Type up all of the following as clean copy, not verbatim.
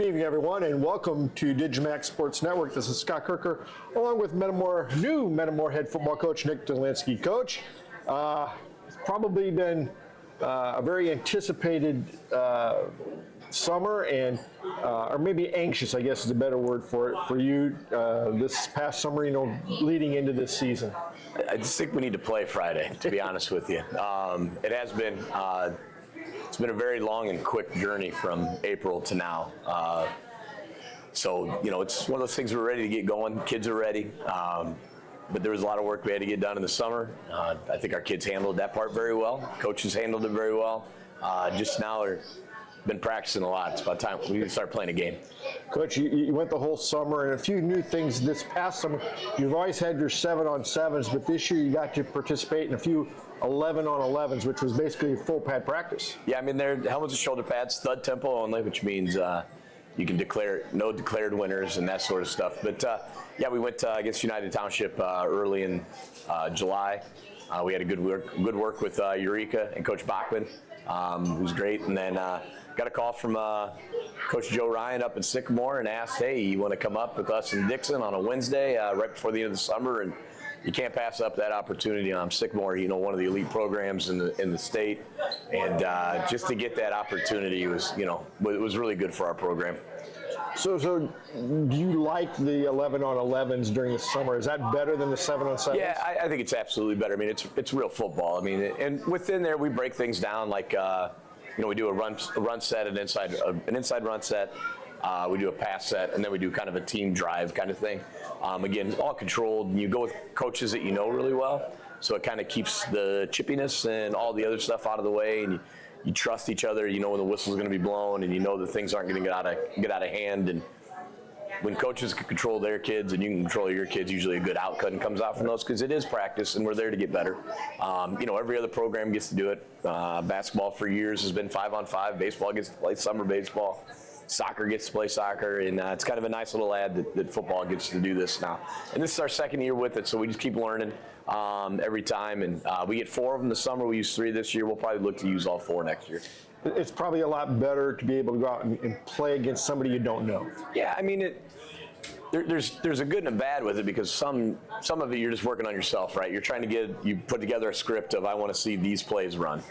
evening, everyone, and welcome to Digimax Sports Network. This is Scott Kerker, along with new Metamore head football coach Nick Delinski. Coach, it's probably been a very anticipated summer, and or maybe anxious, I guess is a better word for it, for you this past summer, leading into this season. I just think we need to play Friday, to be honest with you. It has been. It's been a very long and quick journey from April to now. So, it's one of those things we're ready to get going. Kids are ready. But there was a lot of work we had to get done in the summer. I think our kids handled that part very well. Coaches handled it very well. Just now they've been practicing a lot. It's about time we need to start playing a game. Coach, you went the whole summer, and a few new things this past summer. You've always had your 7-on-7s, but this year you got to participate in a few 11-on-11s, which was basically a full pad practice. Yeah, I mean, they're helmets and shoulder pads, thud tempo only, which means you can declare no declared winners and that sort of stuff. But yeah, we went against United Township early in July. We had a good work with Eureka and Coach Bachman, who's great. And then got a call from Coach Joe Ryan up in Sycamore and asked, hey, you want to come up with us in Dixon on a Wednesday right before the end of the summer? And you can't pass up that opportunity. Sycamore, one of the elite programs in the state, and just to get that opportunity was, it was really good for our program. So do you like the 11-on-11s during the summer? Is that better than the 7-on-7s? Yeah, I think it's absolutely better. I mean, it's real football. I mean, and within there we break things down like, we do a run set, an inside run set. We do a pass set, and then we do kind of a team drive kind of thing. Again, all controlled, and you go with coaches that you know really well, so it kind of keeps the chippiness and all the other stuff out of the way, and you trust each other. You know when the whistle's going to be blown, and you know that things aren't going to get out of hand. And when coaches can control their kids and you can control your kids, usually a good outcome comes out from those, because it is practice, and we're there to get better. Every other program gets to do it. Basketball for years has been 5-on-5. Baseball gets to play summer baseball. Soccer gets to play soccer, and it's kind of a nice little add that football gets to do this now. And this is our second year with it, so we just keep learning every time. And we get 4 of them this summer. We use 3 this year. We'll probably look to use all 4 next year. It's probably a lot better to be able to go out and play against somebody you don't know. Yeah, I mean, there's a good and a bad with it, because some of it you're just working on yourself, right? You're trying to you put together a script of, I want to see these plays run.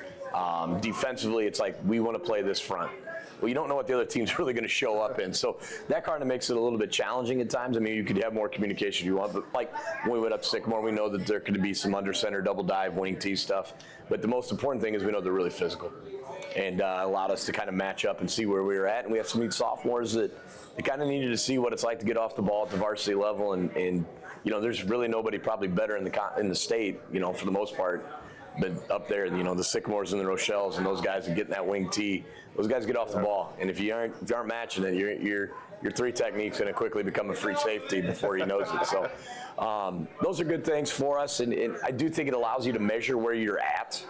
Defensively, it's like, we want to play this front. Well, you don't know what the other team's really going to show up in. So that kind of makes it a little bit challenging at times. I mean, you could have more communication if you want, but like when we went up to Sycamore, we know that there could be some under center, double dive, wing tee stuff. But the most important thing is we know they're really physical, and allowed us to kind of match up and see where we were at. And we have some sophomores that kind of needed to see what it's like to get off the ball at the varsity level. And there's really nobody probably better in the state, for the most part. But up there, the Sycamores and the Rochelles and those guys that get in that wing tee, those guys get off the ball. And if you aren't matching it, your 3 technique's going to quickly become a free safety before he knows it. So those are good things for us, and I do think it allows you to measure where you're at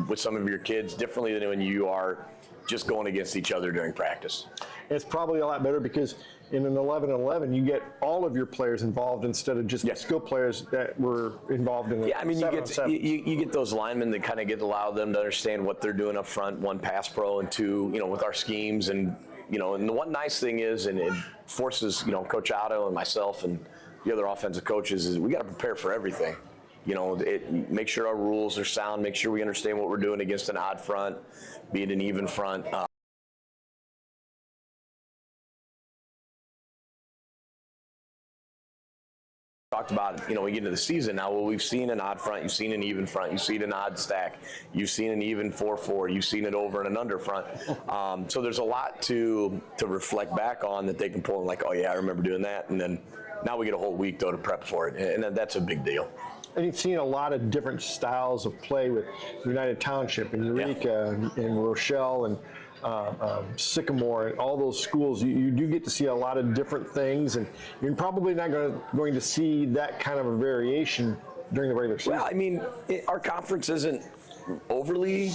with some of your kids differently than when you are just going against each other during practice. It's probably a lot better because in an 11-on-11, you get all of your players involved instead of just the skill players that were involved in the 7-on-7. You get those linemen that kind of allow them to understand what they're doing up front, 1, pass pro, and 2, with our schemes. And, and the one nice thing is, and it forces, Coach Otto and myself and the other offensive coaches, is we got to prepare for everything. Make sure our rules are sound, make sure we understand what we're doing against an odd front, be it an even front. Talked about it, we get into the season now. Well, we've seen an odd front, you've seen an even front, you've seen an odd stack, you've seen an even 4-4, you've seen it over and an under front. So there's a lot to reflect back on that they can pull and like, oh yeah, I remember doing that. And then now we get a whole week though to prep for it, and that's a big deal. And you've seen a lot of different styles of play with United Township and Eureka and Rochelle and Sycamore and all those schools. You do get to see a lot of different things, and you're probably not going to see that kind of a variation during the regular season. Well, I mean, our conference isn't overly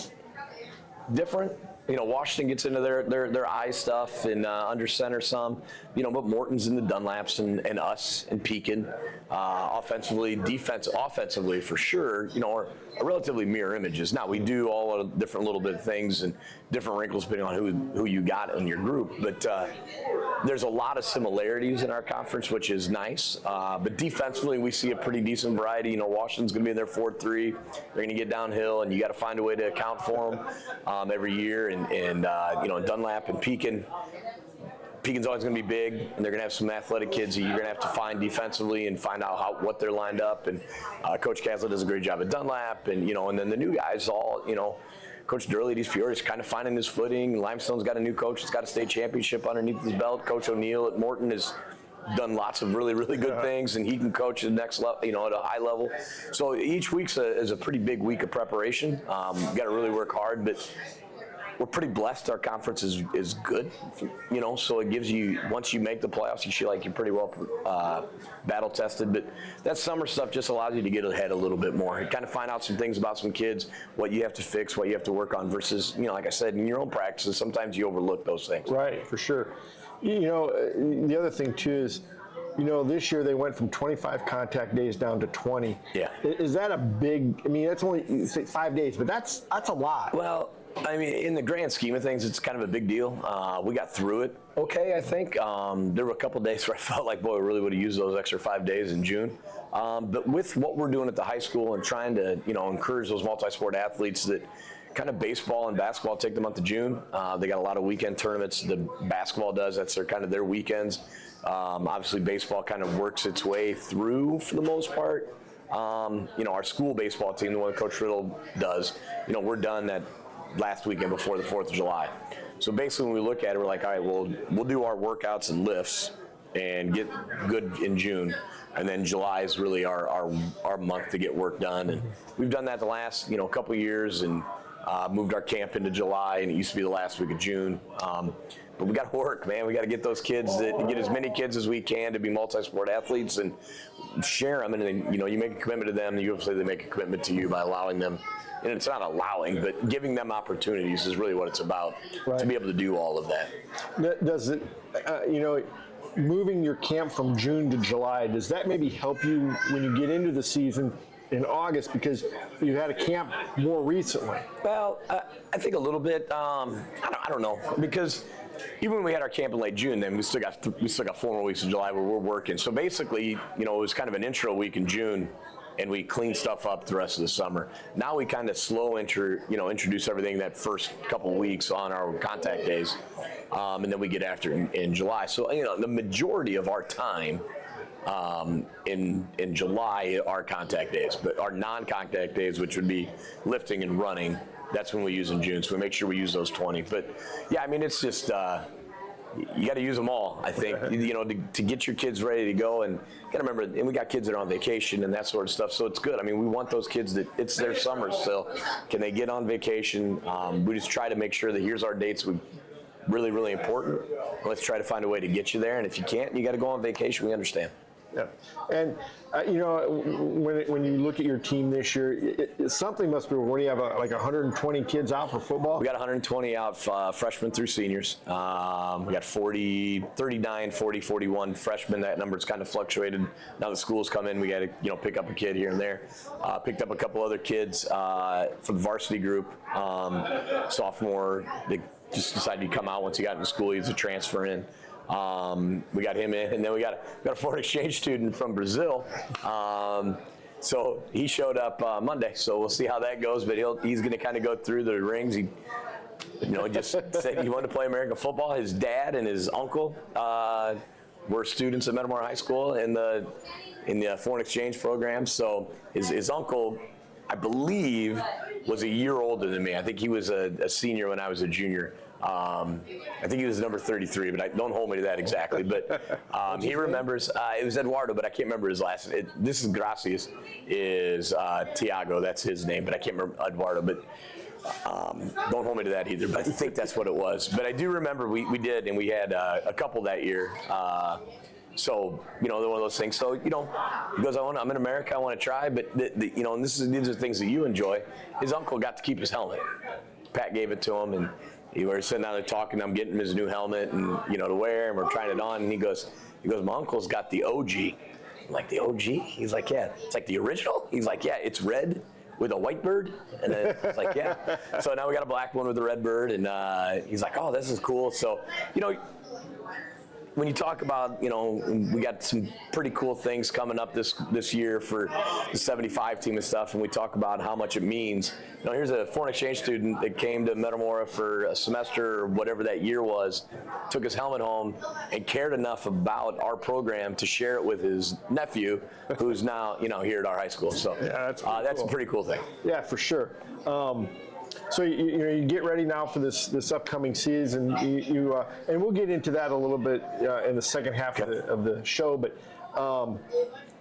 different. Washington gets into their eye stuff and under center some, but Morton's in the Dunlaps and us and Pekin. Offensively for sure, are relatively mirror images. Now, we do all of different little bit of things and different wrinkles depending on who you got in your group. But there's a lot of similarities in our conference, which is nice. But defensively, we see a pretty decent variety. Washington's going to be in their 4-3. They're going to get downhill, and you got to find a way to account for them every year. And Dunlap and Pekin's always going to be big, and they're going to have some athletic kids that you're going to have to find defensively and find out what they're lined up. And Coach Casler does a great job at Dunlap, and then the new guys all, Coach Durley at East Peoria is kind of finding his footing. Limestone's got a new coach that's got a state championship underneath his belt. Coach O'Neill at Morton has done lots of really, really good things, and he can coach at the next level, at a high level. So each week is a pretty big week of preparation. You got to really work hard, but we're pretty blessed. Our conference is good, so it gives you, once you make the playoffs, you feel like you're pretty well battle tested. But that summer stuff just allows you to get ahead a little bit more and kind of find out some things about some kids, what you have to fix, what you have to work on versus, like I said, in your own practices, sometimes you overlook those things. Right, for sure. The other thing too is, this year they went from 25 contact days down to 20. Yeah. Is that a big, that's only 5 days, but that's a lot. Well, in the grand scheme of things, it's kind of a big deal. We got through it okay, I think. There were a couple days where I felt like, boy, we really would have used those extra 5 days in June. But with what we're doing at the high school and trying to, encourage those multi-sport athletes that kind of baseball and basketball take the month of June. They got a lot of weekend tournaments. The basketball does. That's their weekends. Obviously, baseball kind of works its way through for the most part. Our school baseball team, the one Coach Riddle does, we're done that last weekend before the 4th of July. So basically when we look at it, we're like, all right, we'll do our workouts and lifts and get good in June. And then July is really our month to get work done. And we've done that the last, couple of years and moved our camp into July, and it used to be the last week of June. But we got to work, man. We got to get those kids, get as many kids as we can to be multi-sport athletes and share them. And then, you make a commitment to them. Usually they make a commitment to you by allowing them. And it's not allowing, but giving them opportunities is really what it's about, to be able to do all of that. Does it, moving your camp from June to July, does that maybe help you when you get into the season in August because you had a camp more recently? Well, I think a little bit. I don't know, because even when we had our camp in late June, then we still got 4 more weeks in July where we're working. So basically, it was kind of an intro week in June, and we cleaned stuff up the rest of the summer. Now we kind of introduce everything that first couple weeks on our contact days, and then we get after in July. So the majority of our time in July are contact days, but our non-contact days, which would be lifting and running, that's when we use in June. So we make sure we use those 20. But yeah, it's just you got to use them all, I think, to get your kids ready to go. And you got to remember, and we got kids that are on vacation and that sort of stuff, so it's good. We want those kids that it's their summer still. Can they get on vacation? We just try to make sure that here's our dates. Really, really important. Let's try to find a way to get you there. And if you can't, you got to go on vacation. We understand. Yeah, and when you look at your team this year, something must be. What do you have? Like 120 kids out for football? We got 120 out, freshmen through seniors. We got 39, 40, 41 freshmen. That number's kind of fluctuated. Now the schools come in, we got to pick up a kid here and there. Picked up a couple other kids for the varsity group. Sophomore, they just decided to come out once he got into school. He's a transfer in. We got him in, and then we got a foreign exchange student from Brazil. So he showed up Monday. So we'll see how that goes. But he's going to kind of go through the rings. He, just said he wanted to play American football. His dad and his uncle were students at Metamora High School in the foreign exchange program. So his uncle, I believe, was a year older than me. I think he was a senior when I was a junior. I think he was number 33, but don't hold me to that exactly. But he remembers. It was Eduardo, but I can't remember his last name. This is Gracias, is Tiago. That's his name, but I can't remember Eduardo. But don't hold me to that either. But I think that's what it was. But I do remember we did, and we had a couple that year. So, they're one of those things. So, he goes, I'm in America, I want to try. But, and these are things that you enjoy. His uncle got to keep his helmet. Pat gave it to him, and We were sitting down there talking. I'm getting him his new helmet and to wear, and we're trying it on. And he goes, my uncle's got the OG. I'm like, the OG? He's like, yeah. It's like the original? He's like, yeah. It's red with a white bird. And then it's like, yeah. So now we got a black one with a red bird, and he's like, oh, this is cool. So when you talk about, we got some pretty cool things coming up this year for the 75 team and stuff, and we talk about how much it means. Here's a foreign exchange student that came to Metamora for a semester or whatever that year was, took his helmet home, and cared enough about our program to share it with his nephew, who's now, here at our high school. So yeah, that's cool. A pretty cool thing. Yeah, for sure. So you get ready now for this upcoming season. And we'll get into that a little bit in the second half of the show. But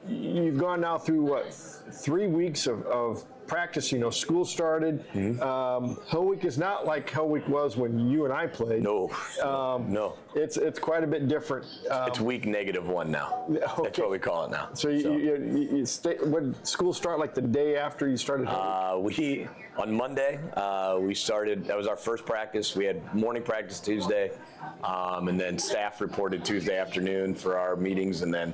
you've gone now through 3 weeks of practice. School started. Hell Week is not like Hell Week was when you and I played. No. No. It's quite a bit different. It's week -1 now. Okay. That's what we call it now. So when school start like the day after you started? On Monday, we started, that was our first practice. We had morning practice Tuesday, and then staff reported Tuesday afternoon for our meetings, and then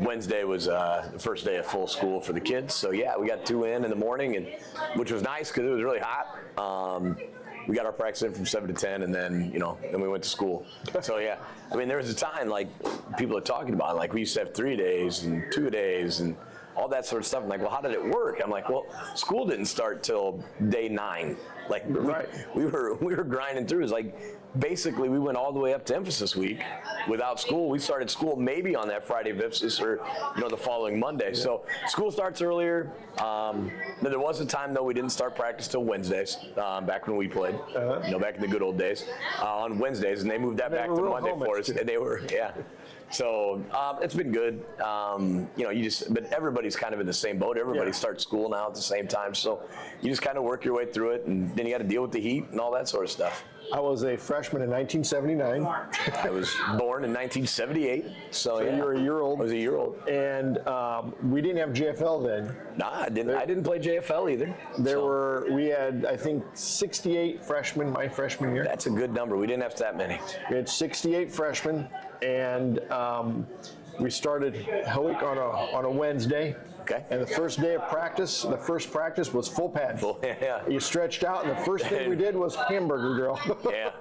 Wednesday was the first day of full school for the kids. So yeah, we got 2 in the morning, which was nice because it was really hot. We got our practice in from 7 to 10, and then, then we went to school. So yeah, there was a time like people are talking about, like we used to have 3 days and 2 days and all that sort of stuff. I'm like, well, how did it work? I'm like, well, school didn't start till day 9. Like we were grinding through. It's like basically we went all the way up to emphasis week without school. We started school maybe on that Friday of emphasis or the following Monday. Yeah. So school starts earlier. There was a time though we didn't start practice till Wednesdays back when we played. Back in the good old days on Wednesdays, and they moved that back to Monday for us. And they were So it's been good. But everybody's kind of in the same boat. Everybody starts school now at the same time. So you just kind of work your way through it, and then you got to deal with the heat and all that sort of stuff. I was a freshman in 1979. I was born in 1978. So you were a year old. I was a year old. And we didn't have JFL then. Nah, I didn't play JFL either. We had, I think, 68 freshmen my freshman year. That's a good number. We didn't have that many. We had 68 freshmen, and we started Hell Week on a Wednesday. Okay. And the first practice was full pad. You stretched out, and the first thing we did was hamburger grill. Yeah,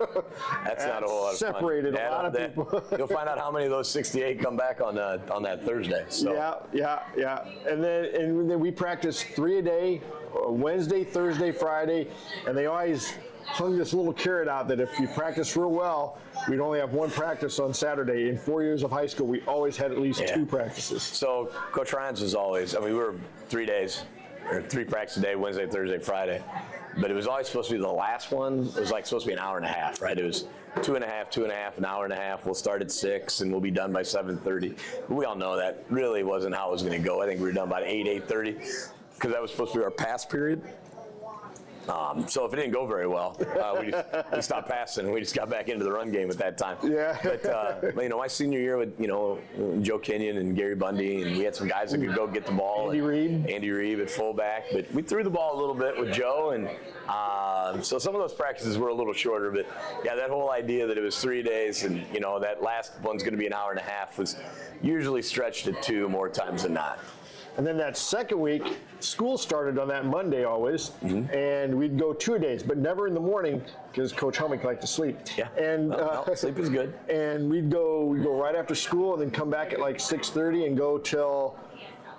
that's not a whole lot of fun. Separated a lot of people. You'll find out how many of those 68 come back on that Thursday. So. Yeah. And then we practiced 3 a day, Wednesday, Thursday, Friday, and they always hung this little carrot out that if you practice real well, we'd only have 1 practice on Saturday. In 4 years of high school, we always had at least 2 practices. So Coach Ryan's was always, we were 3 days, or 3 practices a day, Wednesday, Thursday, Friday. But it was always supposed to be the last one. It was supposed to be an hour and a half, right? It was 2.5, an hour and a half. We'll start at 6 and we'll be done by 7:30. We all know that really wasn't how it was going to go. I think we were done by 8:30 because that was supposed to be our pass period. So if it didn't go very well, we stopped passing and we just got back into the run game at that time. Yeah. But my senior year with Joe Kenyon and Gary Bundy, and we had some guys that could go get the ball. Andy Reeb at fullback, but we threw the ball a little bit with Joe, and so some of those practices were a little shorter. But yeah, that whole idea that it was 3 days and that last one's going to be an hour and a half was usually stretched to 2 more times than not. And then that second week, school started on that Monday always, and we'd go 2 days, but never in the morning because Coach Helmick liked to sleep. Yeah, and sleep is good. And we'd go right after school and then come back at like 6:30 and go till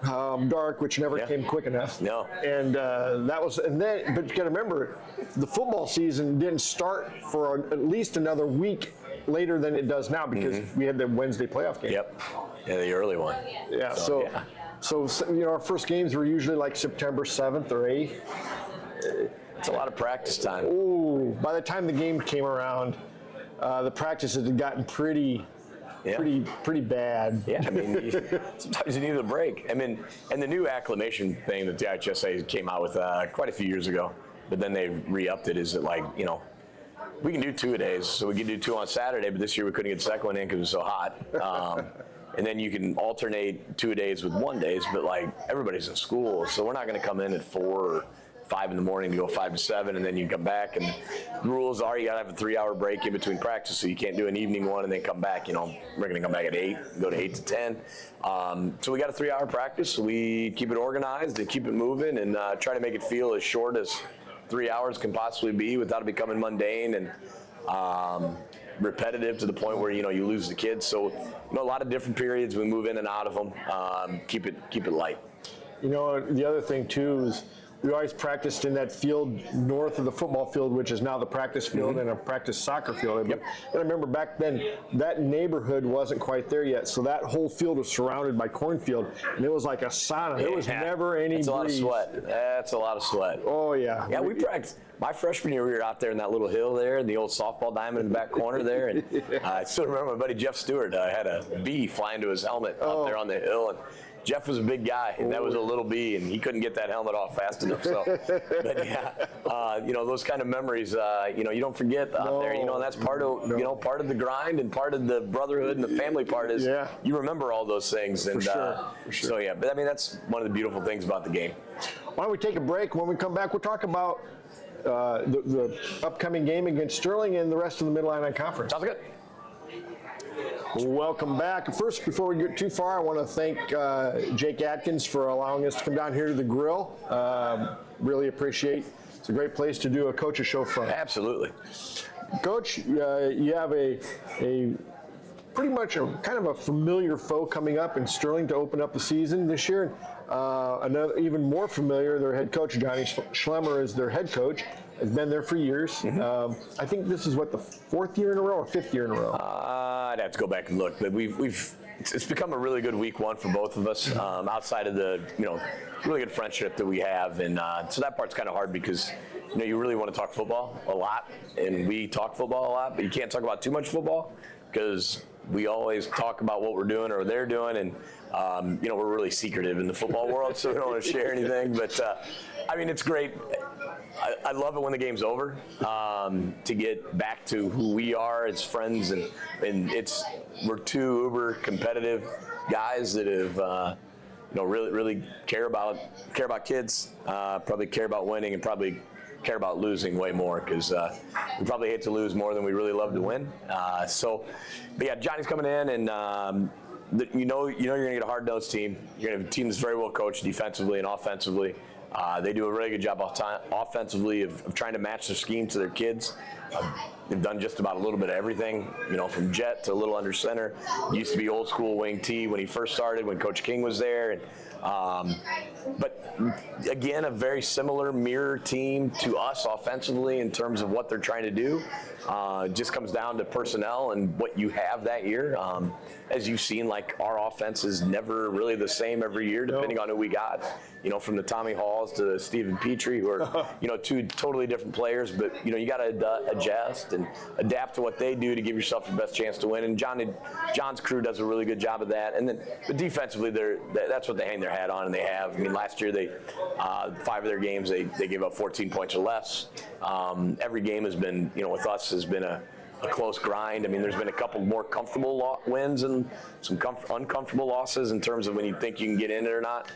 dark, which never came quick enough. No. And but you got to remember, the football season didn't start for at least another week later than it does now because we had the Wednesday playoff game. Yep. Yeah, the early one. Yeah. So our first games were usually like September 7th or 8th. It's a lot of practice time. Oh, by the time the game came around, the practices had gotten pretty bad. Yeah, sometimes you need a break. And the new acclimation thing that the IHSA came out with quite a few years ago, but then they re-upped it, is that we can do 2 a days, so we can do 2 on Saturday, but this year we couldn't get the second one in because it was so hot. And then you can alternate 2 days with 1 days, but everybody's in school, so we're not going to come in at 4 or 5 in the morning to go 5 to 7, and then you come back. And the rules are you got to have a 3-hour break in between practice, so you can't do an evening one and then come back. We're going to come back at 8, go to 8 to 10. So we got a 3-hour practice. So we keep it organized and keep it moving and try to make it feel as short as 3 hours can possibly be without it becoming mundane and repetitive to the point where you lose the kids. So a lot of different periods we move in and out of them. Keep it light. The other thing too is we always practiced in that field north of the football field, which is now the practice field and a practice soccer field. Yep. And I remember back then that neighborhood wasn't quite there yet, so that whole field was surrounded by cornfield, and it was like a sauna. There was never any breeze. That's a lot of sweat. That's a lot of sweat. Oh yeah. Yeah, we practiced. My freshman year, we were out there in that little hill there, in the old softball diamond in the back corner there, and I still remember my buddy Jeff Stewart had a bee fly into his helmet up there on the hill, and Jeff was a big guy, and that was a little bee, and he couldn't get that helmet off fast enough. So, but yeah, those kind of memories, you don't forget out there. And that's part of part of the grind and part of the brotherhood and the family part is you remember all those things. And for sure. So yeah, but I mean that's one of the beautiful things about the game. Why don't we take a break? When we come back, we'll talk about the upcoming game against Sterling and the rest of the Mid-Atlantic Conference. Sounds good. Welcome back. First, before we get too far, I want to thank Jake Atkins for allowing us to come down here to the grill. Really appreciate it. It's a great place to do a coach's show from. Absolutely. Coach, you have a pretty much a kind of a familiar foe coming up in Sterling to open up the season this year. Another even more familiar, their head coach, Johnny Schlemmer, is their head coach. Has been there for years. I think this is the 4th year in a row or 5th year in a row? I'd have to go back and look, but it's become a really good week one for both of us. Outside of the really good friendship that we have, and so that part's kind of hard because you really want to talk football a lot, and we talk football a lot, but you can't talk about too much football because we always talk about what we're doing or they're doing, and we're really secretive in the football world, so we don't want to share anything. But I mean, it's great. I love it when the game's over, to get back to who we are as friends, and we're two uber competitive guys that have really care about kids, probably care about winning, and probably care about losing way more because we probably hate to lose more than we really love to win. But yeah, Johnny's coming in, and you're going to get a hard-nosed team. You're going to have a team that's very well coached defensively and offensively. They do a really good job offensively of trying to match their scheme to their kids. They've done just about a little bit of everything, from jet to a little under center. Used to be old school wing T when he first started, when Coach King was there. And, but again, a very similar mirror team to us offensively in terms of what they're trying to do. It just comes down to personnel and what you have that year. As you've seen, our offense is never really the same every year, depending on who we got. From the Tommy Halls to Stephen Petrie, who are two totally different players. But you got to adjust and adapt to what they do to give yourself the best chance to win. And John's crew does a really good job of that. And then, but defensively, that's what they hang their hat on, and they have. I mean, last year 5 of their games they gave up 14 points or less. Every game has been, with us, has been a close grind. I mean, there's been a couple more comfortable wins and some uncomfortable losses in terms of when you think you can get in it or not.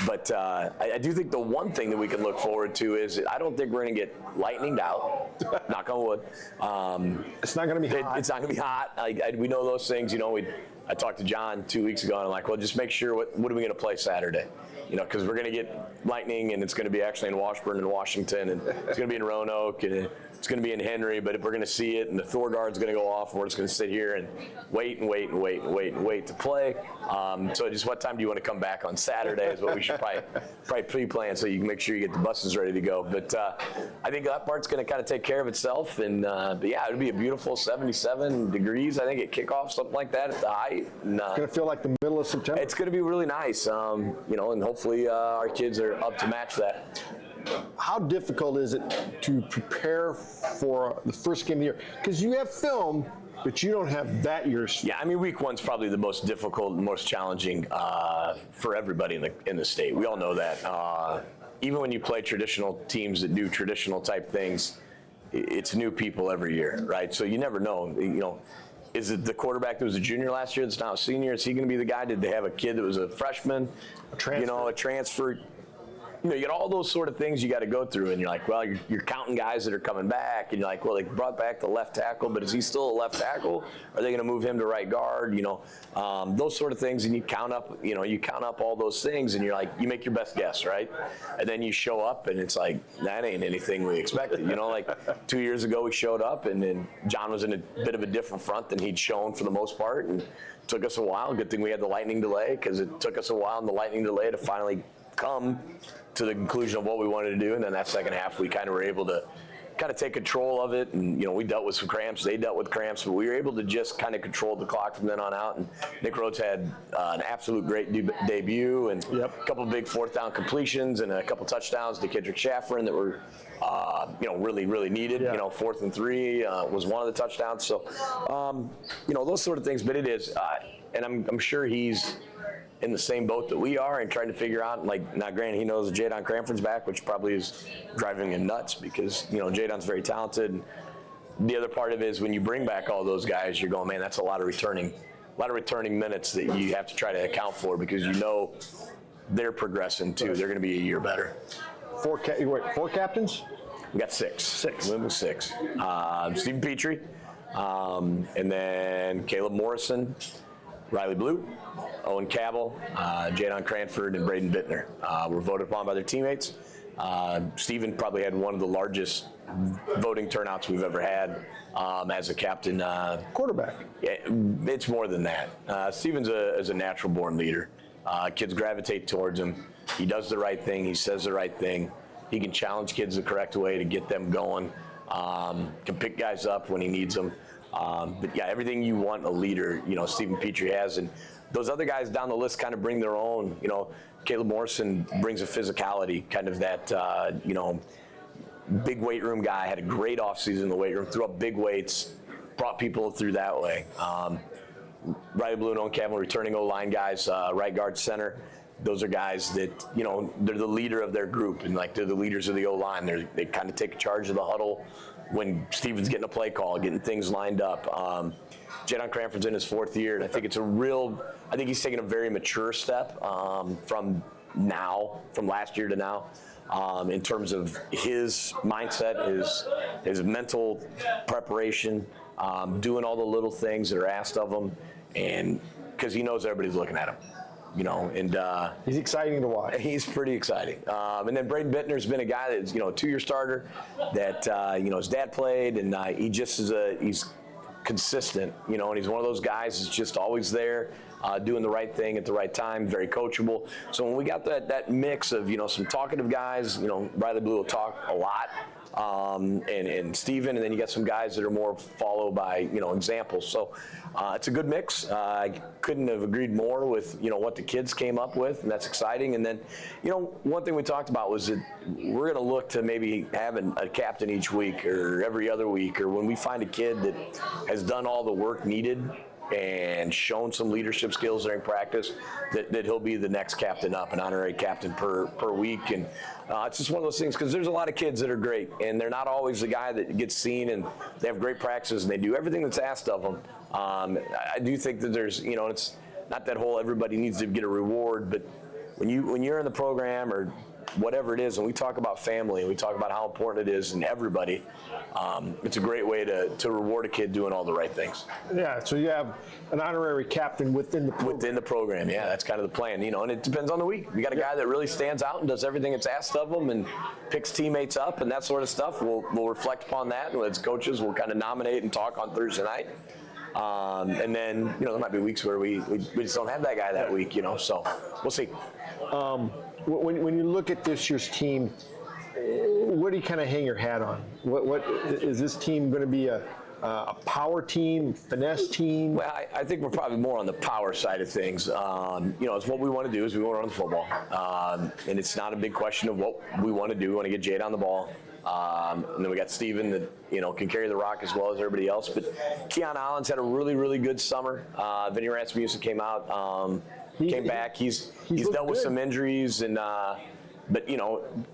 But I do think the one thing that we can look forward to is I don't think we're going to get lightninged out. Knock on wood. It's not going to be hot. It's not going to be hot. We know those things. I talked to John 2 weeks ago, and I'm like, well, just make sure what are we going to play Saturday? Because we're going to get lightning, and it's going to be actually in Washburn and Washington, and it's going to be in Roanoke, and it's going to be in Henry. But if we're going to see it, and the Thor guard's going to go off, and we're just going to sit here and wait to play. So just what time do you want to come back on Saturday is what we should probably pre-plan so you can make sure you get the buses ready to go. But I think that part's going to kind of take care of itself. And but yeah, it'll be a beautiful 77 degrees, I think, at kickoff, something like that at the height. And, it's going to feel like the middle of September. It's going to be really nice, and hopefully our kids are up to match that. How difficult is it to prepare for the first game of the year? Because you have film, but you don't have that year's. Yeah, I mean, week one's probably the most difficult and most challenging for everybody in the state. We all know that. Even when you play traditional teams that do traditional type things, it's new people every year, right? So you never know. Is it the quarterback that was a junior last year that's now a senior? Is he going to be the guy? Did they have a kid that was a freshman? A transfer. you get all those sort of things you got to go through, and you're like, well, you're counting guys that are coming back, and you're like, well, they brought back the left tackle, but is he still a left tackle? Are they going to move him to right guard? Those sort of things, and you count up all those things, and you're like, you make your best guess, right? And then you show up, and it's like, that ain't anything we expected. Like 2 years ago we showed up, and then John was in a bit of a different front than he'd shown for the most part, and it took us a while. Good thing we had the lightning delay, because it took us a while in the lightning delay to finally come to the conclusion of what we wanted to do. And then that second half, we kind of were able to kind of take control of it. And, we dealt with some cramps. They dealt with cramps. But we were able to just kind of control the clock from then on out. And Nick Rhodes had an absolute great debut and a couple of big fourth down completions and a couple touchdowns to Kendrick Shaffrin that were, really, really needed. 4th and 3 was one of the touchdowns. So, those sort of things. But it is, and I'm sure he's in the same boat that we are and trying to figure out, now granted he knows Jadon Cranford's back, which probably is driving him nuts because, Jadon's very talented. And the other part of it is when you bring back all those guys, you're going, man, that's a lot of returning minutes that you have to try to account for because they're progressing too. They're going to be a year better. Four captains? We got six. We went with 6. Stephen Petrie, and then Caleb Morrison, Riley Blue, Owen Cabell, Jadon Cranford, and Braden Bittner were voted upon by their teammates. Stephen probably had one of the largest voting turnouts we've ever had as a captain. Quarterback. Yeah, it's more than that. Stephen's is a natural-born leader. Kids gravitate towards him. He does the right thing. He says the right thing. He can challenge kids the correct way to get them going. Can pick guys up when he needs them. But yeah, everything you want a leader, Stephen Petrie has. And those other guys down the list kind of bring their own. Caleb Morrison brings a physicality, kind of that, big weight room guy. Had a great offseason in the weight room, threw up big weights, brought people through that way. Riley Blue and Owen Cabell, returning O-line guys, right guard, center. Those are guys that, they're the leader of their group, and they're the leaders of the O-line. They kind of take charge of the huddle when Stephen's getting a play call, getting things lined up. Jadon Cranford's in his 4th year, and I think I think he's taken a very mature step from last year to now, in terms of his mindset, his mental preparation, doing all the little things that are asked of him, and because he knows everybody's looking at him. And he's exciting to watch. He's pretty exciting. And then Braden Bittner's been a guy that's, a 2-year starter that, his dad played, and he just he's consistent, and he's one of those guys that's just always there, doing the right thing at the right time, very coachable. So when we got that mix of, some talkative guys, Riley Blue will talk a lot, and Stephen, and then you got some guys that are more followed by, examples. So it's a good mix. I couldn't have agreed more with, what the kids came up with, and that's exciting. And then, one thing we talked about was that we're going to look to maybe having a captain each week or every other week, or when we find a kid that has done all the work needed and shown some leadership skills during practice, that he'll be the next captain up, an honorary captain per week. And it's just one of those things, because there's a lot of kids that are great, and they're not always the guy that gets seen, and they have great practices, and they do everything that's asked of them. I do think that there's, it's not that whole everybody needs to get a reward, but when you're in the program or whatever it is, and we talk about family, and we talk about how important it is, and everybody, it's a great way to reward a kid doing all the right things. Yeah, so you have an honorary captain within the program. Within the program, yeah, that's kind of the plan, and it depends on the week. You got a guy that really stands out and does everything that's asked of him and picks teammates up and that sort of stuff. We'll reflect upon that, and as coaches, we'll kind of nominate and talk on Thursday night. And then, there might be weeks where we just don't have that guy that week, so we'll see. When you look at this year's team, what do you kind of hang your hat on? What is this team going to be a power team, finesse team? Well, I think we're probably more on the power side of things. It's what we want to do is we want to run the football. And it's not a big question of what we want to do. We want to get Jade on the ball. And then we got Steven that, can carry the rock as well as everybody else. But Keon Allen's had a really, really good summer. Vinny Rasmussen came out, came back. He's dealt with some injuries, and But,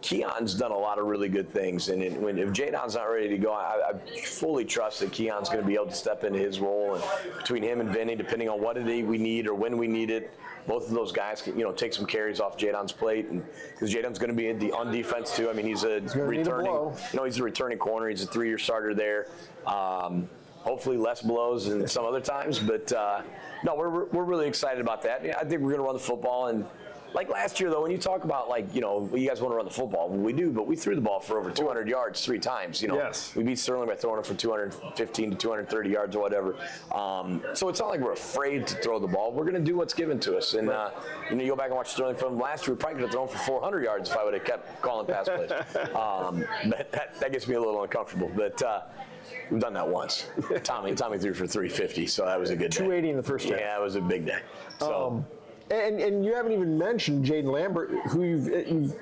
Keon's done a lot of really good things. And if Jadon's not ready to go, I fully trust that Keon's going to be able to step into his role. And between him and Vinny, depending on what we need or when we need it, both of those guys can, take some carries off Jadon's plate. And because Jadon's going to be on defense, too. I mean, he's a returning, he's a returning corner. He's a 3-year starter there. Hopefully less blows than some other times. But, no, we're really excited about that. I think we're going to run the football. And like last year, though, when you talk about, you guys want to run the football, well, we do, but we threw the ball for over 200 yards 3 times. Yes. We beat Sterling by throwing it for 215 to 230 yards or whatever. So it's not like we're afraid to throw the ball. We're going to do what's given to us. And, you go back and watch Sterling film last year, we probably could have thrown for 400 yards if I would have kept calling pass plays. But that gets me a little uncomfortable. But we've done that once. Tommy threw for 350, so that was a good day. 280 in the first day. Yeah, it was a big day. So. And you haven't even mentioned Jaden Lambert, who you've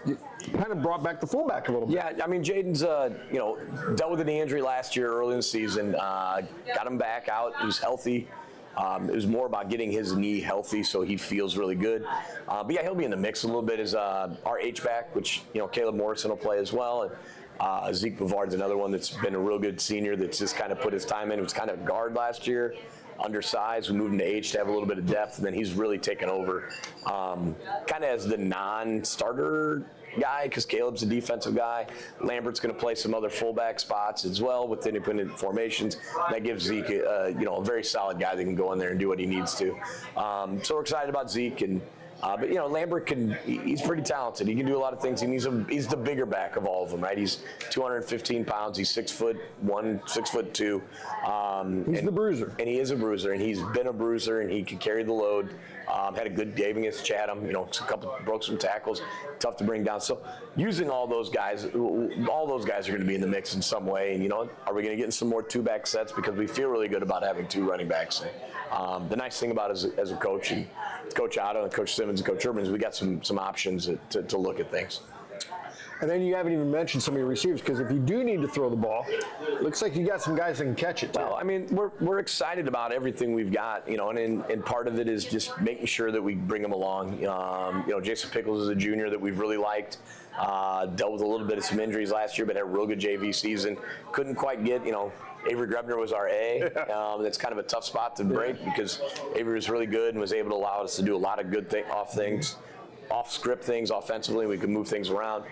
kind of brought back the fullback a little bit. Yeah, I mean, Jaden's, dealt with a knee injury last year early in the season. Got him back out. He's healthy. It was more about getting his knee healthy so he feels really good. But, yeah, he'll be in the mix a little bit as our H-back, which, Caleb Morrison will play as well. And Zeke Bavard's another one that's been a real good senior that's just kind of put his time in. He was kind of a guard last year. Undersized, we moved him to H to have a little bit of depth, and then he's really taken over kind of as the non-starter guy because Caleb's a defensive guy. Lambert's going to play some other fullback spots as well with independent formations. That gives Zeke a very solid guy that can go in there and do what he needs to. So we're excited about Zeke but Lambert he's pretty talented. He can do a lot of things. He's the bigger back of all of them, right? He's 215 pounds. He's 6'1", 6'2". He's the bruiser. And he is a bruiser, and he's been a bruiser, and he can carry the load. Had a good game against Chatham, broke some tackles, tough to bring down. So using all those guys are going to be in the mix in some way. And, are we going to get in some more 2-back sets? Because we feel really good about having 2 running backs. The nice thing about it as a coach, and Coach Otto and Coach Simmons and Coach Urban, is we got some options to look at things. And then you haven't even mentioned some of your receivers, because if you do need to throw the ball, it looks like you got some guys that can catch it. Well, I mean, we're excited about everything we've got, and part of it is just making sure that we bring them along. Jason Pickles is a junior that we've really liked. Dealt with a little bit of some injuries last year, but had a real good JV season. Couldn't quite get, Avery Grebner was our A. That's kind of a tough spot to break because Avery was really good and was able to allow us to do a lot of good off-script things offensively. We could move things around.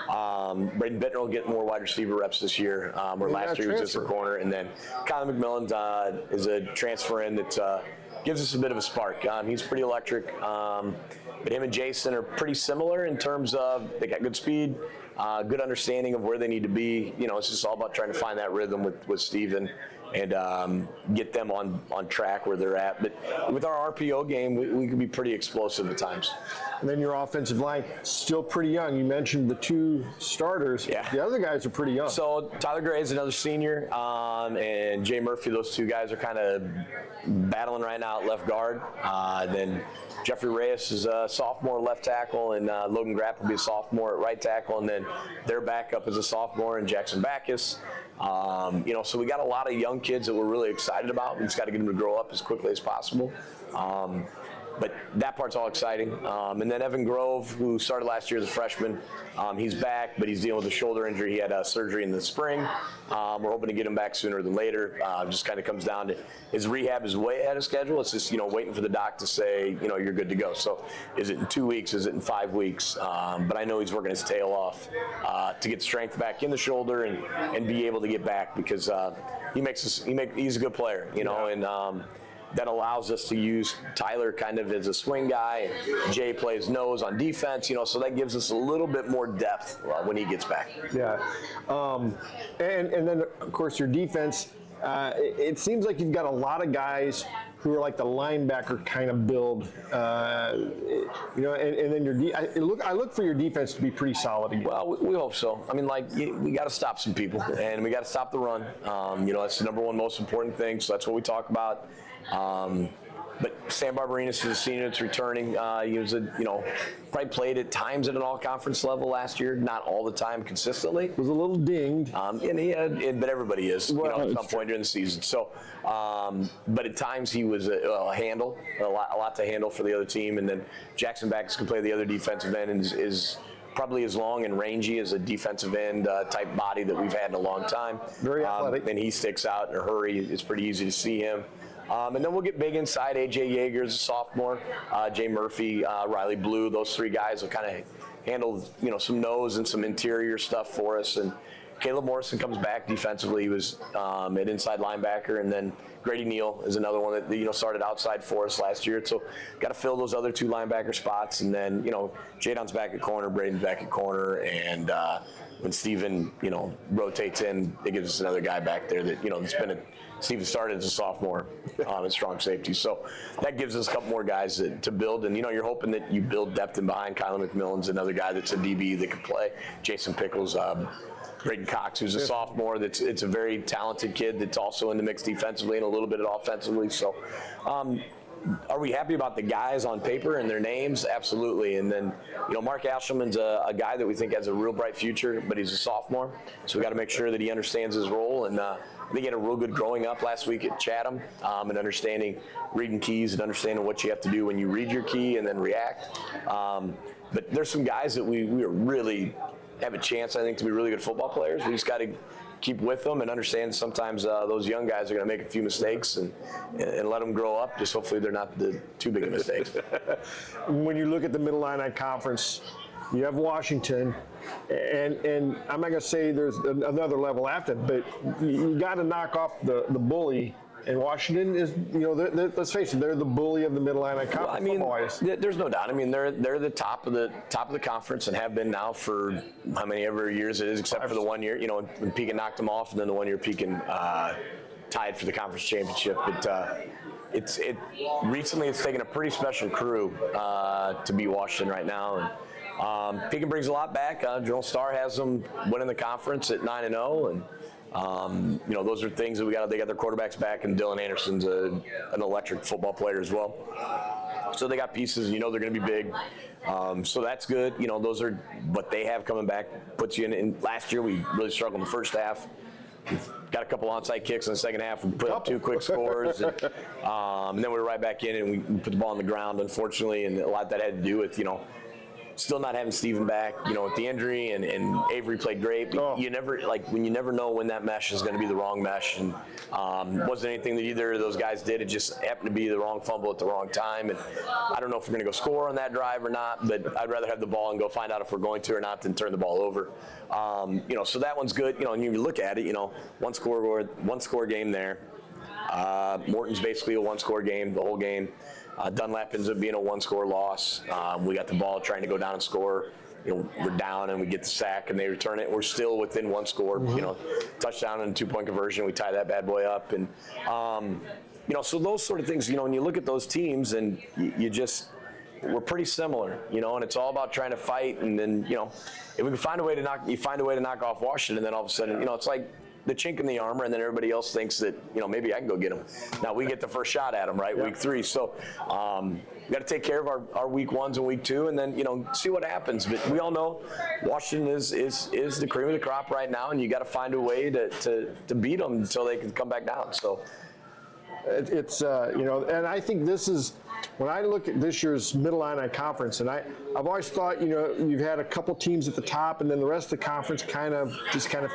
Braden Bittner will get more wide receiver reps this year, where last year he was just a corner. And then Colin McMillan is a transfer in that gives us a bit of a spark. He's pretty electric. But him and Jason are pretty similar in terms of they got good speed, good understanding of where they need to be. It's just all about trying to find that rhythm with Steven and get them on track where they're at. But with our RPO game, we can be pretty explosive at times. And then your offensive line, still pretty young. You mentioned the 2 starters. Yeah. The other guys are pretty young. So Tyler Gray is another senior, and Jay Murphy, those 2 guys are kind of battling right now at left guard. Then Jeffrey Reyes is a sophomore left tackle, and Logan Grapp will be a sophomore at right tackle, and then their backup is a sophomore, and Jackson Backus. So we got a lot of young kids that we're really excited about. We just got to get them to grow up as quickly as possible. But that part's all exciting. And then Evan Grove, who started last year as a freshman, he's back, but he's dealing with a shoulder injury. He had surgery in the spring. We're hoping to get him back sooner than later. Just kind of comes down to his rehab is way ahead of schedule. It's just, waiting for the doc to say, you're good to go. So is it in 2 weeks? Is it in 5 weeks? But I know he's working his tail off to get strength back in the shoulder and be able to get back because he's a good player, and that allows us to use Tyler kind of as a swing guy. And Jay plays nose on defense, so that gives us a little bit more depth when he gets back. Yeah. And then, of course, your defense, it seems like you've got a lot of guys who are like the linebacker kind of build, and then I look for your defense to be pretty solid again. Well, we hope so. I mean, we got to stop some people, and we got to stop the run. That's the number one most important thing, so that's what we talk about. But Sam Barbarinas is a senior that's returning. He was probably played at times at an all-conference level last year, not all the time consistently. Was a little dinged. But everybody is, at some point during the season. So, but at times he was a lot to handle for the other team. And then Jackson Backus can play the other defensive end and is probably as long and rangy as a defensive end type body that we've had in a long time. Very athletic. And he sticks out in a hurry. It's pretty easy to see him. And then we'll get big inside. A.J. Yeager's a sophomore. Jay Murphy, Riley Blue, those three guys will kind of handle, some nose and some interior stuff for us. And Caleb Morrison comes back defensively. He was an inside linebacker. And then Grady Neal is another one that, started outside for us last year. So got to fill those other two linebacker spots. And then, Jadon's back at corner, Braden's back at corner. And when Steven, rotates in, it gives us another guy back there that, that's been Steven started as a sophomore at strong safety. So that gives us a couple more guys to build. And, you're hoping that you build depth in behind. Kylan McMillan's another guy that's a DB that can play. Jason Pickles, Braden Cox, who's a sophomore. It's a very talented kid that's also in the mix defensively and a little bit offensively. So are we happy about the guys on paper and their names? Absolutely. And then, Mark Ashelman's a guy that we think has a real bright future, but he's a sophomore. So we got to make sure that he understands his role. And they get a real good growing up last week at Chatham and understanding reading keys and understanding what you have to do when you read your key and then react. But there's some guys that we really have a chance, I think, to be really good football players. We just got to keep with them and understand sometimes those young guys are going to make a few mistakes and let them grow up. Just hopefully they're not too big of mistakes. When you look at the Mid-Illini Conference, you have Washington, and I'm not going to say there's another level after, but you got to knock off the bully. And Washington is, let's face it, they're the bully of the Mid-Illini Conference football-wise. There's no doubt. They're the top of the conference and have been now for how many ever years it is, except for the 1 year. When Pekin knocked them off, and then the 1 year Pekin tied for the conference championship. But recently it's taken a pretty special crew to beat Washington right now. And Pekin brings a lot back. Joel Starr has them winning the conference at 9-0, and those are things that they got their quarterbacks back, and Dylan Anderson's an electric football player as well. So they got pieces, they're going to be big. So that's good. Those are what they have coming back, puts you in. Last year we really struggled in the first half. We've got a couple onside kicks in the second half. We put up 2 quick scores. And then we were right back in, and we put the ball on the ground, unfortunately. And a lot of that had to do with, still not having Steven back, with the injury, and Avery played great. But you never know when that mesh is going to be the wrong mesh. And wasn't anything that either of those guys did. It just happened to be the wrong fumble at the wrong time. And I don't know if we're going to go score on that drive or not, but I'd rather have the ball and go find out if we're going to or not than turn the ball over. So that one's good. And you look at it, one score game there. Morton's basically a one-score game, the whole game. Dunlap ends up being a one-score loss. We got the ball trying to go down and score. We're down and we get the sack and they return it. We're still within one score. Touchdown and 2-point conversion. We tie that bad boy up, and so those sort of things. When you look at those teams, and we're pretty similar. And it's all about trying to fight. And then if we can find a way to knock off Washington, then all of a sudden it's like the chink in the armor, and then everybody else thinks that maybe I can go get them. Now we get the first shot at them, right? Yep. Week 3. So we got to take care of our week 1s and week 2, and then see what happens. But we all know Washington is the cream of the crop right now, and you got to find a way to beat them until they can come back down. So it's and I think this is. When I look at this year's Mid-Illini Conference, and I've always thought, you've had a couple teams at the top, and then the rest of the conference kind of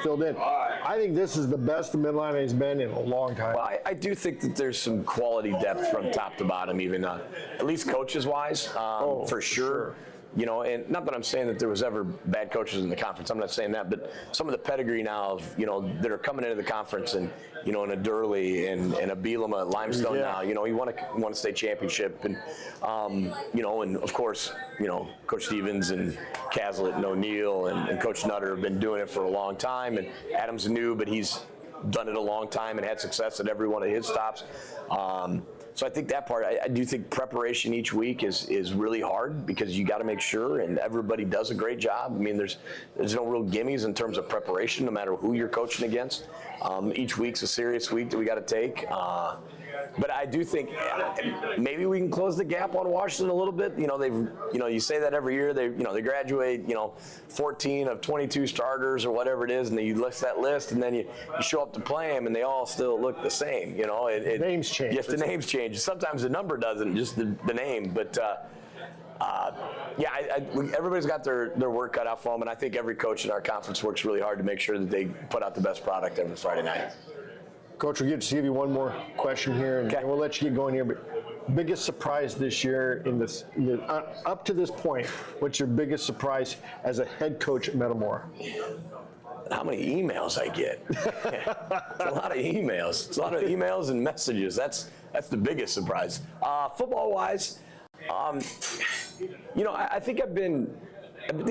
filled in. I think this is the best the Mid-Illini has been in a long time. Well, I do think that there's some quality depth from top to bottom, even at least coaches-wise, for sure. And not that I'm saying that there was ever bad coaches in the conference. I'm not saying that, but some of the pedigree now of, that are coming into the conference, and, and a Durley and a Bielema, Limestone now, you want to state championship. And, and of course, Coach Stevens and Caslett and O'Neill and Coach Nutter have been doing it for a long time. And Adam's new, but he's done it a long time and had success at every one of his stops. So I think that part, I do think preparation each week is really hard, because you got to make sure, and everybody does a great job. There's no real gimmies in terms of preparation, no matter who you're coaching against. Each week's a serious week that we got to take. But I do think maybe we can close the gap on Washington a little bit. You say that every year. They graduate, 14 of 22 starters or whatever it is, and then you list that list, and then you show up to play them, and they all still look the same. Names change. Yes, the names change. Sometimes the number doesn't, just the name. But Everybody's got their work cut out for them, and I think every coach in our conference works really hard to make sure that they put out the best product every Friday night. Coach, we'll give you one more question here, and we'll let you get going here. But biggest surprise this year up to this point, what's your biggest surprise as a head coach at Metamora? How many emails I get? It's a lot of emails. It's a lot of emails and messages. That's the biggest surprise. Football-wise, I think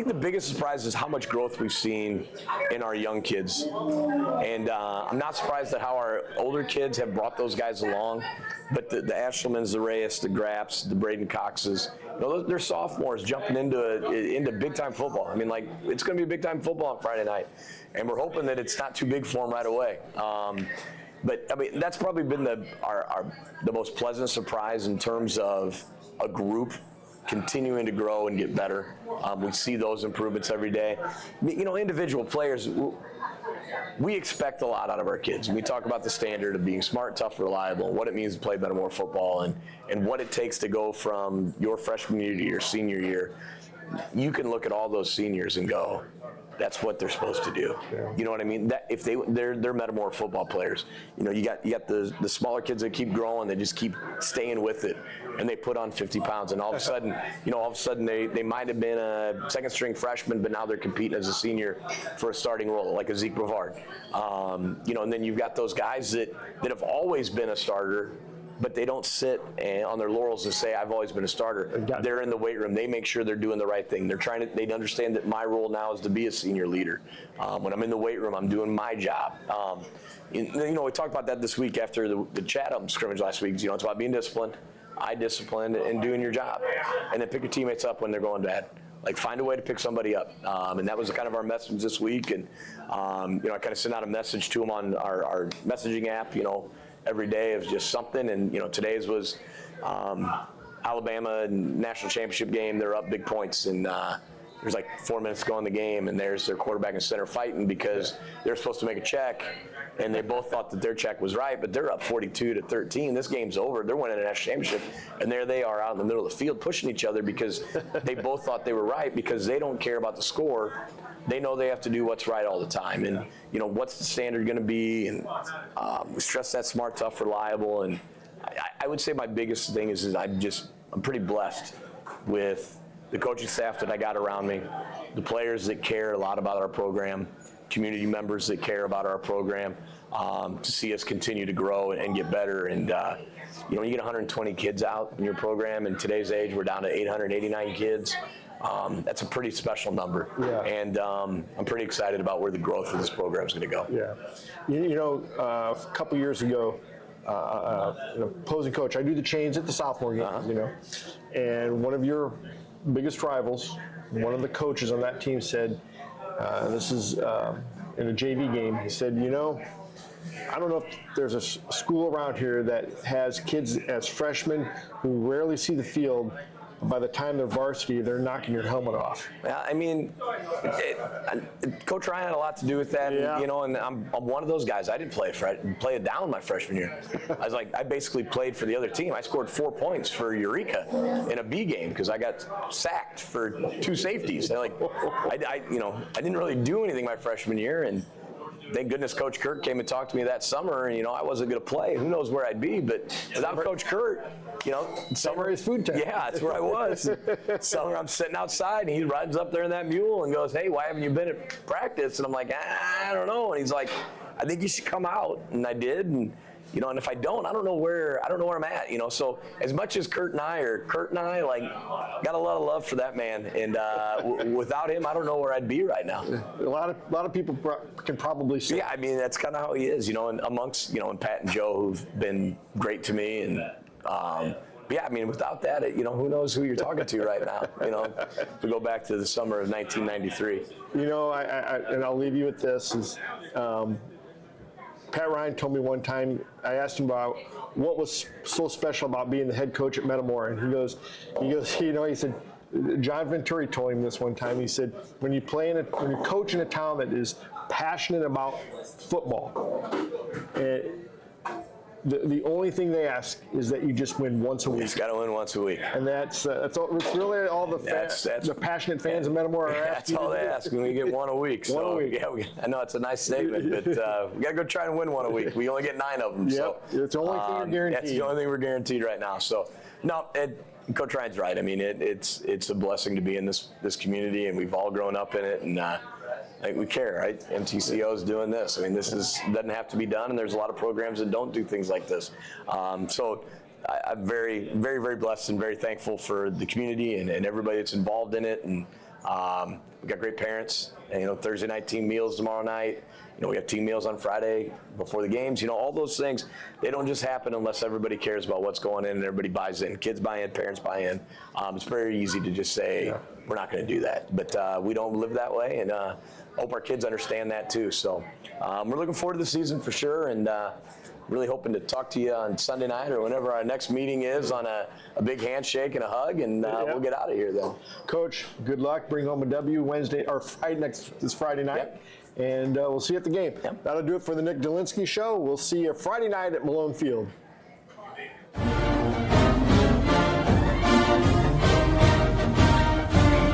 the biggest surprise is how much growth we've seen in our young kids. And I'm not surprised at how our older kids have brought those guys along. But the Ashlemans, the Reyes, the Grapps, the Braden Coxes, they're sophomores jumping into big-time football. I mean, it's going to be big-time football on Friday night. And we're hoping that it's not too big for them right away. But, I mean, that's probably been the most pleasant surprise in terms of a group continuing to grow and get better. We see those improvements every day. Individual players, we expect a lot out of our kids. We talk about the standard of being smart, tough, reliable, and what it means to play Metamora football, and what it takes to go from your freshman year to your senior year. You can look at all those seniors and go, that's what they're supposed to do. Yeah. You know what I mean? That if they're Metamora football players. You got the smaller kids that keep growing, they just keep staying with it, and they put on 50 pounds, and all of a sudden, they might have been a second string freshman, but now they're competing as a senior for a starting role, like a Zeke Brevard. And then you've got those guys that have always been a starter, but they don't sit on their laurels and say, I've always been a starter. They're in the weight room. They make sure they're doing the right thing. They understand that my role now is to be a senior leader. When I'm in the weight room, I'm doing my job. We talked about that this week after the Chatham scrimmage last week. It's about being disciplined, disciplined, and doing your job. And then pick your teammates up when they're going bad. Find a way to pick somebody up. And that was kind of our message this week. And, I kind of sent out a message to them on our messaging app, every day of just something. And, today's was Alabama national championship game. They're up big points. And there's 4 minutes to go in the game. And there's their quarterback and center fighting because they're supposed to make a check. And they both thought that their check was right, but they're up 42-13. This game's over. They're winning a national championship. And there they are out in the middle of the field pushing each other because they both thought they were right because they don't care about the score. They know they have to do what's right all the time. And, what's the standard going to be? And we stress that smart, tough, reliable. And I would say my biggest thing is I'm pretty blessed with the coaching staff that I got around me, the players that care a lot about our program, community members that care about our program, to see us continue to grow and get better. And, you get 120 kids out in your program. In today's age, we're down to 889 kids. That's a pretty special number. Yeah. And I'm pretty excited about where the growth of this program is going to go. Yeah. A couple years ago, opposing coach, I do the chains at the sophomore games, and one of your biggest rivals, one of the coaches on that team said, this is in a JV game, he said, I don't know if there's a school around here that has kids as freshmen who rarely see the field. By the time they're varsity, they're knocking your helmet off. Yeah, I mean, Coach Ryan had a lot to do with that, and I'm one of those guys. I didn't play it down my freshman year. I basically played for the other team. I scored 4 points for Eureka in a B game because I got sacked for 2 safeties. I didn't really do anything my freshman year, and thank goodness Coach Kurt came and talked to me that summer, and, I wasn't going to play. Who knows where I'd be, but without Coach Kurt, summer is food time. Yeah, that's where I was. Summer, I'm sitting outside, and he rides up there in that mule and goes, hey, why haven't you been at practice? And I'm like, I don't know. And he's like, I think you should come out. And I did, and if I don't, I don't know where I'm at, So as much as Kurt and I got a lot of love for that man, and without him, I don't know where I'd be right now. A lot of people can probably say. Yeah, I mean that's kind of how he is, and amongst and Pat and Joe who've been great to me, and yeah, I mean without that, who knows who you're talking to right now? If we go back to the summer of 1993. And I'll leave you with this is. Pat Ryan told me one time, I asked him about what was so special about being the head coach at Metamora, and he goes, he said, John Venturi told him this one time. He said, when you coach in a town that is passionate about football, the only thing they ask is that you just win once a week. Just got to win once a week. And that's all, it's really all the the passionate fans of Metamora are asking. That's all they ask. We get one a week. One a week. Yeah, I know it's a nice statement, but we got to go try and win one a week. We only get 9 of them. Yep. So It's the only thing you're guaranteed. That's the only thing we're guaranteed right now. So, no, Coach Ryan's right. I mean, it's a blessing to be in this community, and we've all grown up in it, and we care, right? MTCO is doing this. I mean, doesn't have to be done, and there's a lot of programs that don't do things like this. So I'm very, very, very blessed and very thankful for the community and everybody that's involved in it. And we got great parents. And, Thursday night team meals tomorrow night. We have team meals on Friday before the games. All those things, they don't just happen unless everybody cares about what's going in and everybody buys in. Kids buy in, parents buy in. It's very easy to just say, we're not going to do that. But we don't live that way, and hope our kids understand that too. So we're looking forward to the season for sure, and really hoping to talk to you on Sunday night or whenever our next meeting is on a big handshake and a hug, and we'll get out of here then. Coach, good luck. Bring home a W Wednesday or this Friday night. Yep. And we'll see you at the game. Yep. That'll do it for the Nick Delinski Show. We'll see you Friday night at Malone Field.